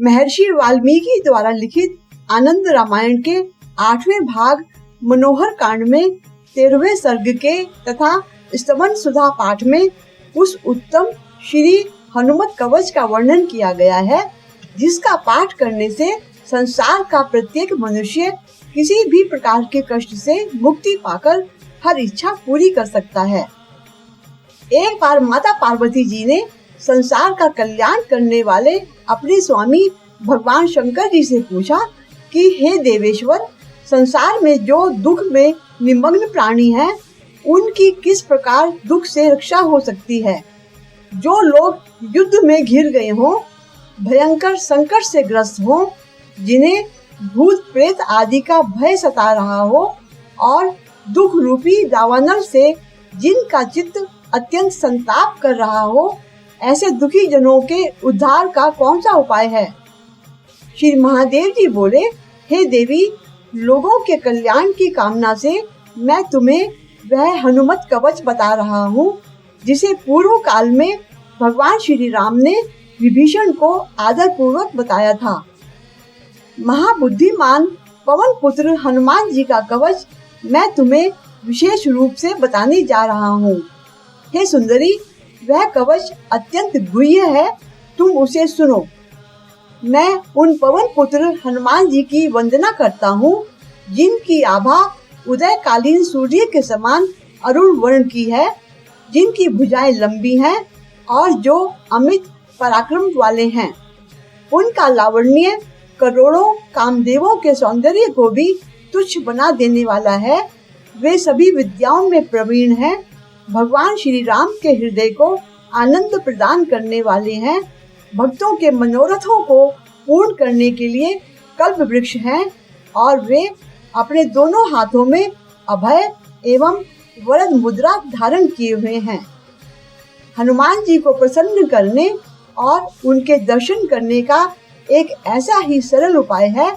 महर्षि वाल्मीकि द्वारा लिखित आनंद रामायण के 8वें भाग मनोहर कांड में 13वें सर्ग के तथा स्तवन सुधा पाठ में उस उत्तम श्री हनुमत कवच का वर्णन किया गया है, जिसका पाठ करने से संसार का प्रत्येक मनुष्य किसी भी प्रकार के कष्ट से मुक्ति पाकर हर इच्छा पूरी कर सकता है। एक बार माता पार्वती जी ने संसार का कल्याण करने वाले अपने स्वामी भगवान शंकर जी से पूछा कि हे देवेश्वर, संसार में जो दुख में निमग्न प्राणी हैं, उनकी किस प्रकार दुख से रक्षा हो सकती है। जो लोग युद्ध में घिर गए हों, भयंकर संकट से ग्रस्त हों, जिन्हें भूत प्रेत आदि का भय सता रहा हो और दुख रूपी दावानल से जिनका चित्त अत्यंत संताप कर रहा हो, ऐसे दुखी जनों के उद्धार का कौन सा उपाय है। श्री महादेव जी बोले, हे देवी, लोगों के कल्याण की कामना से मैं तुम्हें वह हनुमत कवच बता रहा हूँ, जिसे पूर्व काल में भगवान श्री राम ने विभीषण को आदर पूर्वक बताया था। महाबुद्धिमान पवन पुत्र हनुमान जी का कवच मैं तुम्हें विशेष रूप से बताने जा रहा हूँ। हे सुंदरी, वह कवच अत्यंत गुह्य है, तुम उसे सुनो। मैं उन पवन पुत्र हनुमान जी की वंदना करता हूँ, जिनकी आभा उदयकालीन सूर्य के समान अरुण वर्ण की है, जिनकी भुजाएं लंबी हैं और जो अमित पराक्रम वाले हैं। उनका लावण्य करोड़ों कामदेवों के सौंदर्य को भी तुच्छ बना देने वाला है। वे सभी विद्याओं में प्रवीण हैं, भगवान श्री राम के हृदय को आनंद प्रदान करने वाले हैं, भक्तों के मनोरथों को पूर्ण करने के लिए कल्प वृक्ष हैं और वे अपने दोनों हाथों में अभय एवं वरद मुद्रा धारण किए हुए हैं। हनुमान जी को प्रसन्न करने और उनके दर्शन करने का एक ऐसा ही सरल उपाय है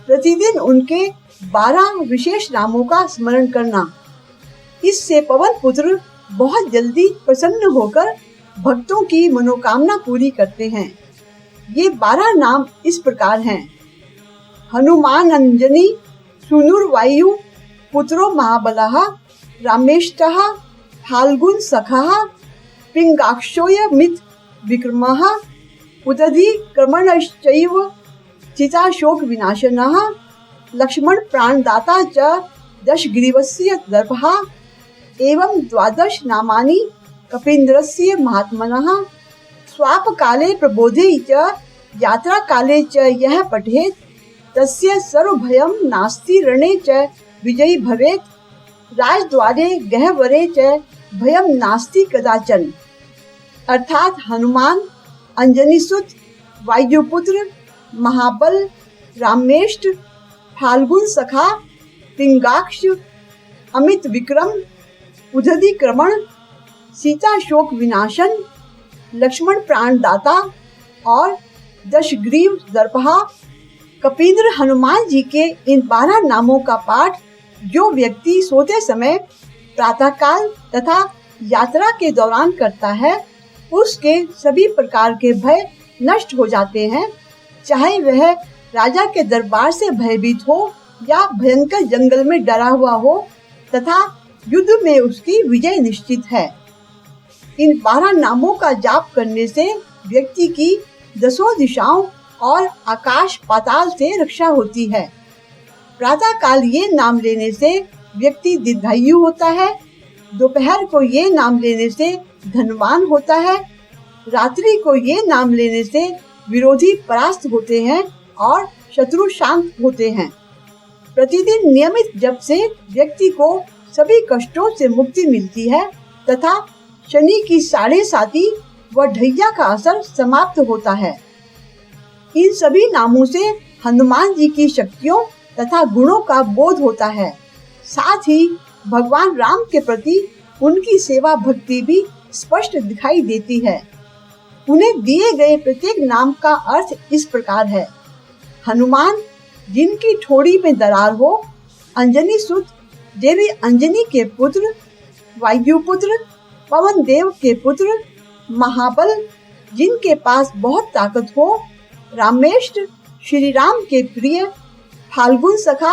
प्रतिदिन उनके 12 विशेष नामों का स्मरण करना। इससे पवन पुत्र बहुत जल्दी प्रसन्न होकर भक्तों की मनोकामना पूरी करते हैं। ये 12 नाम इस प्रकार हैं: हनुमान अंजनी सुनुर्वायु पुत्रो महाबलः रामेष्टः फाल्गुन सखः पिंगाक्षोऽयमित विक्रमः उदधि क्रमणश्चैव चिताशोक विनाशनः लक्ष्मण प्राणदाता च दशग्रीवस्य दर्पः एवं 12 नामानि कपीन्द्रस्य महात्मनः स्वाप काले प्रबोधे च यात्रा काले च यः पठेत् तस्य सर्वभयं नास्ति रणे च विजयी भवेत् राजद्वारे गह्वरे च भयं नास्ति कदाचन। अर्थात हनुमान, अंजनीसुत, वायुपुत्र, महाबल, रामेष्ट, फाल्गुन सखा, पिंगाक्ष, अमित विक्रम, उदधि क्रमण, सीता शोक विनाशन, लक्ष्मण प्राणदाता और दशग्रीव दर्पहा। कपींद्र हनुमान जी के इन 12 नामों का पाठ जो व्यक्ति सोते समय, प्रातःकाल तथा यात्रा के दौरान करता है, उसके सभी प्रकार के भय नष्ट हो जाते हैं, चाहे वह राजा के दरबार से भयभीत हो या भयंकर जंगल में डरा हुआ हो, तथा युद्ध में उसकी विजय निश्चित है। इन 12 नामों का जाप करने से व्यक्ति की 10 दिशाओं और आकाश पाताल से रक्षा होती है। प्रातः काल ये नाम लेने से व्यक्ति दीर्घायु होता है, दोपहर को ये नाम लेने से धनवान होता है, रात्रि को ये नाम लेने से विरोधी परास्त होते हैं और शत्रु शांत होते हैं। प्रतिदिन नियमित जप से व्यक्ति को सभी कष्टों से मुक्ति मिलती है तथा शनि की 7.5 व ढैया का असर समाप्त होता है। इन सभी नामों से हनुमान जी की शक्तियों तथा गुणों का बोध होता है। साथ ही भगवान राम के प्रति उनकी सेवा भक्ति भी स्पष्ट दिखाई देती है। उन्हें दिए गए प्रत्येक नाम का अर्थ इस प्रकार है: हनुमान, जिनकी ठोड़ी में दरार हो, अंजनी सुत, देवी अंजनी के पुत्र, वायुपुत्र, पवन देव के पुत्र, महाबल, जिनके पास बहुत ताकत हो, रामेष्ट श्री राम के प्रिय, फाल्गुन सखा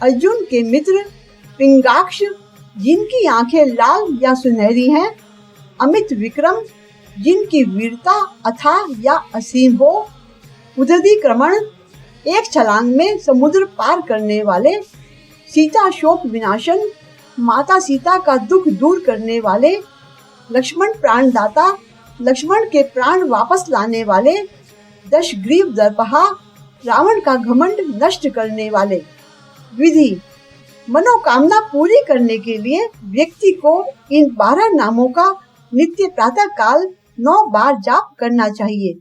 अर्जुन के मित्र, पिंगाक्ष जिनकी आंखें लाल या सुनहरी हैं, अमित विक्रम जिनकी वीरता अथाह या असीम हो, उदधीक्रमण एक छलांग में समुद्र पार करने वाले, सीता शोक विनाशन माता सीता का दुख दूर करने वाले, लक्ष्मण प्राणदाता लक्ष्मण के प्राण वापस लाने वाले, दशग्रीव दर्पहा रावण का घमंड नष्ट करने वाले। विधि मनोकामना पूरी करने के लिए व्यक्ति को इन 12 नामों का नित्य प्रातः काल 9 बार जाप करना चाहिए।